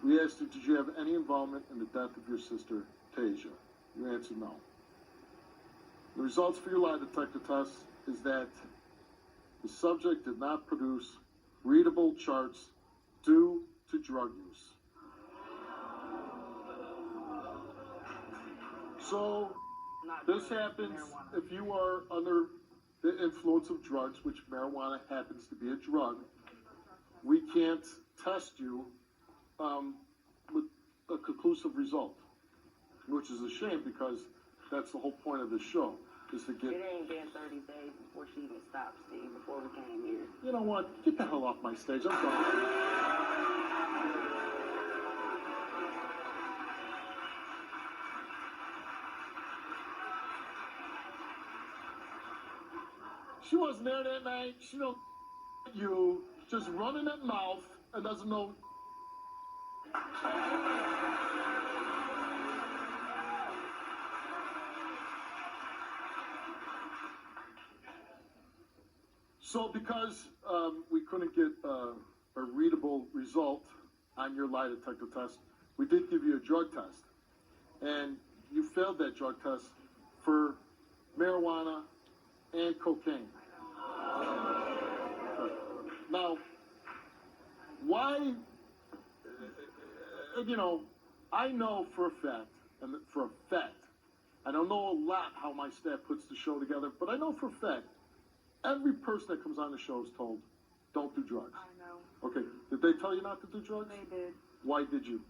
We asked you, did you have any involvement in the death of your sister, Tasia? You answered no. The results for your lie detector test is that the subject did not produce readable charts due to drug use. So, this happens if you are under the influence of drugs, which marijuana happens to be a drug. We can't test you with a conclusive result, which is a shame because that's the whole point of this show, is to get... It ain't been 30 days before she even stopped, Steve, before we came here. You know what? Get the hell off my stage. I'm done. She wasn't there that night. She don't you. Just running that mouth and doesn't know. So because we couldn't get a readable result on your lie detector test, we did give you a drug test. And you failed that drug test for marijuana and cocaine. Now, why, I know for a fact, I don't know a lot how my staff puts the show together, but I know for a fact, every person that comes on the show is told, don't do drugs. I know. Okay, did they tell you not to do drugs? They did. Why did you?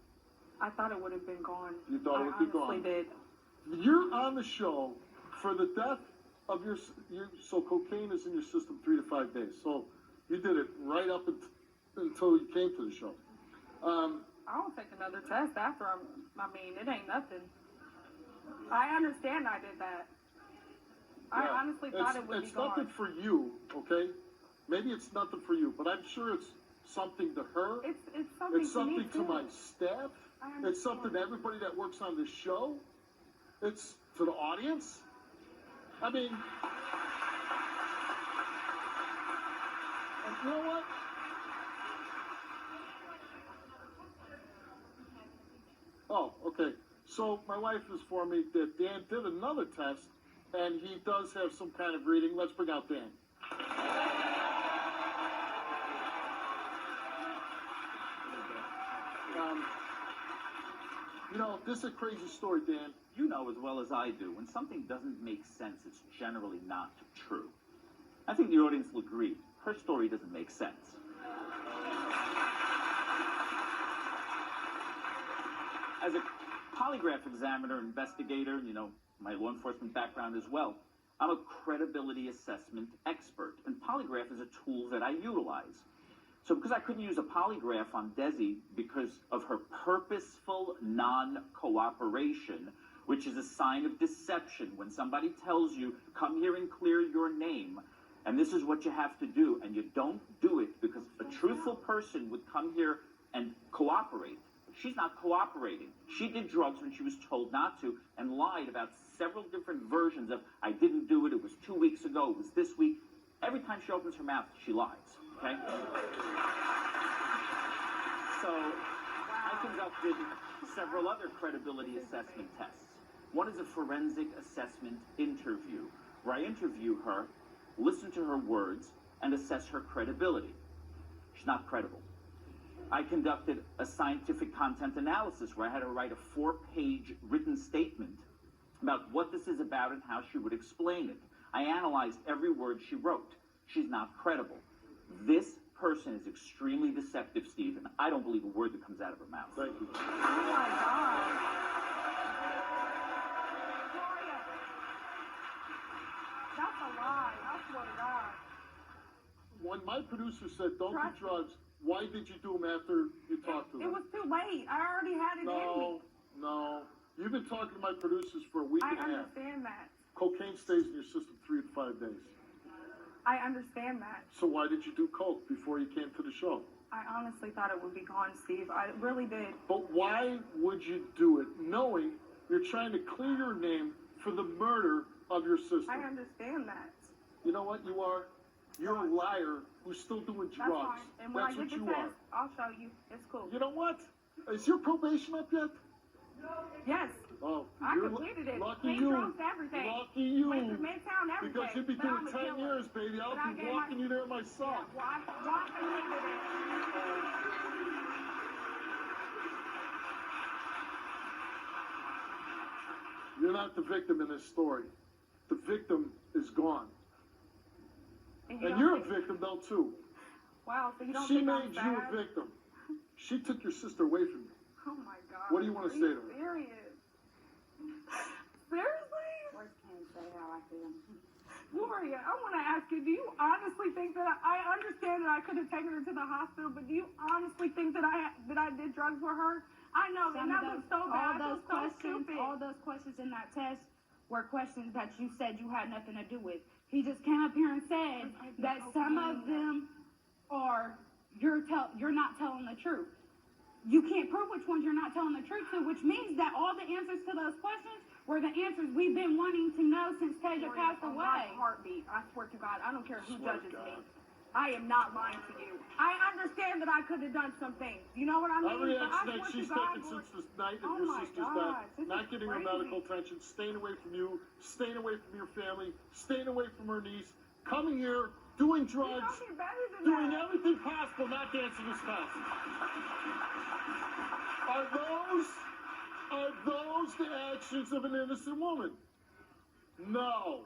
I thought it would have been gone. You thought it would be gone? I honestly did. You're on the show for the death of so cocaine is in your system 3 to 5 days. So you did it right up until you came to the show. I don't take another test after it ain't nothing. I understand I did that. Yeah, I honestly thought it would be gone. It's nothing for you, okay? Maybe it's nothing for you, but I'm sure it's something to her. It's something to my staff. It's something to everybody that works on this show. It's to the audience. I mean, and you know what? Oh, okay. So my wife informed me that Dan did another test, and he does have some kind of reading. Let's bring out Dan. This is a crazy story, Dan. You know as well as I do, when something doesn't make sense, it's generally not true. I think the audience will agree. Her story doesn't make sense. As a polygraph examiner, investigator, my law enforcement background as well, I'm a credibility assessment expert, and polygraph is a tool that I utilize. So because I couldn't use a polygraph on Desi because of her purposeful non-cooperation, which is a sign of deception, when somebody tells you, come here and clear your name, and this is what you have to do, and you don't do it because a truthful person would come here and cooperate. She's not cooperating. She did drugs when she was told not to and lied about several different versions of, I didn't do it, it was 2 weeks ago, it was this week. Every time she opens her mouth, she lies, okay? So I conducted several other credibility assessment tests. One is a forensic assessment interview, where I interview her, listen to her words, and assess her credibility. She's not credible. I conducted a scientific content analysis where I had her write a 4-page written statement about what this is about and how she would explain it. I analyzed every word she wrote. She's not credible. This person is extremely deceptive, Steve, and I don't believe a word that comes out of her mouth. Thank you. Oh my God. Gloria. That's a lie. I swear to God. When my producer said don't do drugs, why did you do them after you talked to them? It was too late. I already had it in me. No. You've been talking to my producers for a week and a half. I understand that. Cocaine stays in your system 3 to 5 days. I understand that. So why did you do coke before you came to the show? I honestly thought it would be gone, Steve. I really did. But why would you do it knowing you're trying to clear your name for the murder of your sister? I understand that. You know what you are? You're a liar who's still doing drugs. That's fine. And when That's I get what the you test, I'll show you. It's cool. You know what? Is your probation up yet? Yes. Oh, I you're completed it. Lucky Main you. drugs, everything. Lucky you. Went to Midtown, everything. Because you'd be But doing I'm a 10 killer. years, baby. I'll But I be gave walking you there myself. Yeah, why completed it? You're not the victim in this story. The victim is gone. And you're a victim, though, too. Wow, so you don't She think I'm made you a bad? victim. She took your sister away from you. Oh my God. What do you want to say to her? Serious? Seriously? Words can't say how I feel. Gloria, I want to ask you, do you honestly think that I understand that I could have taken her to the hospital, but do you honestly think that I did drugs for her? I know, and that was so bad. I feel so stupid. All those questions in that test were questions that you said you had nothing to do with. He just came up here and said that some of them are you're not telling the truth. You can't prove which ones you're not telling the truth to, which means that all the answers to those questions were the answers we've been wanting to know since Tasia passed On away. my heartbeat, I swear to God, I don't care who Swear to judges me. God. I am not lying to you. I understand that I could have done some things. You know what I mean? Every But I action that swear she's to God, taken Lord- since this night of Oh your my sister's God, death, this not is getting her crazy. medical attention, staying away from you, staying away from your family, staying away from her niece, coming here, doing You know drugs, me better than doing that. everything possible not to answer this test. Are those the actions of an innocent woman? No.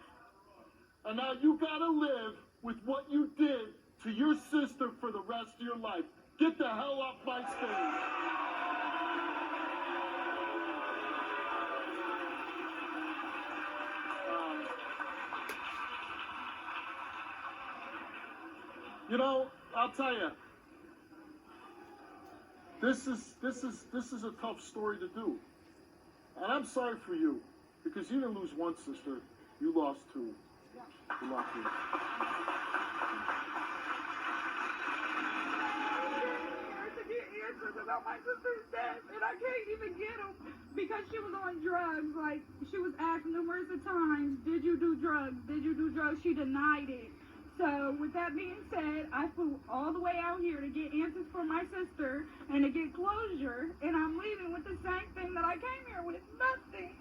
And now you gotta live with what you did to your sister for the rest of your life. Get the hell off my stage. You know, I'll tell you, this is a tough story to do, and I'm sorry for you because you didn't lose one sister, you lost two. You lost two. To get answers about my sister's death, and I can't even get them because she was on drugs. Like, she was asked numerous of times, did you do drugs? Did you do drugs? She denied it. So, with that being said, I flew all the way out here to get answers for my sister and to get closure, and I'm leaving with the same thing that I came here with, nothing.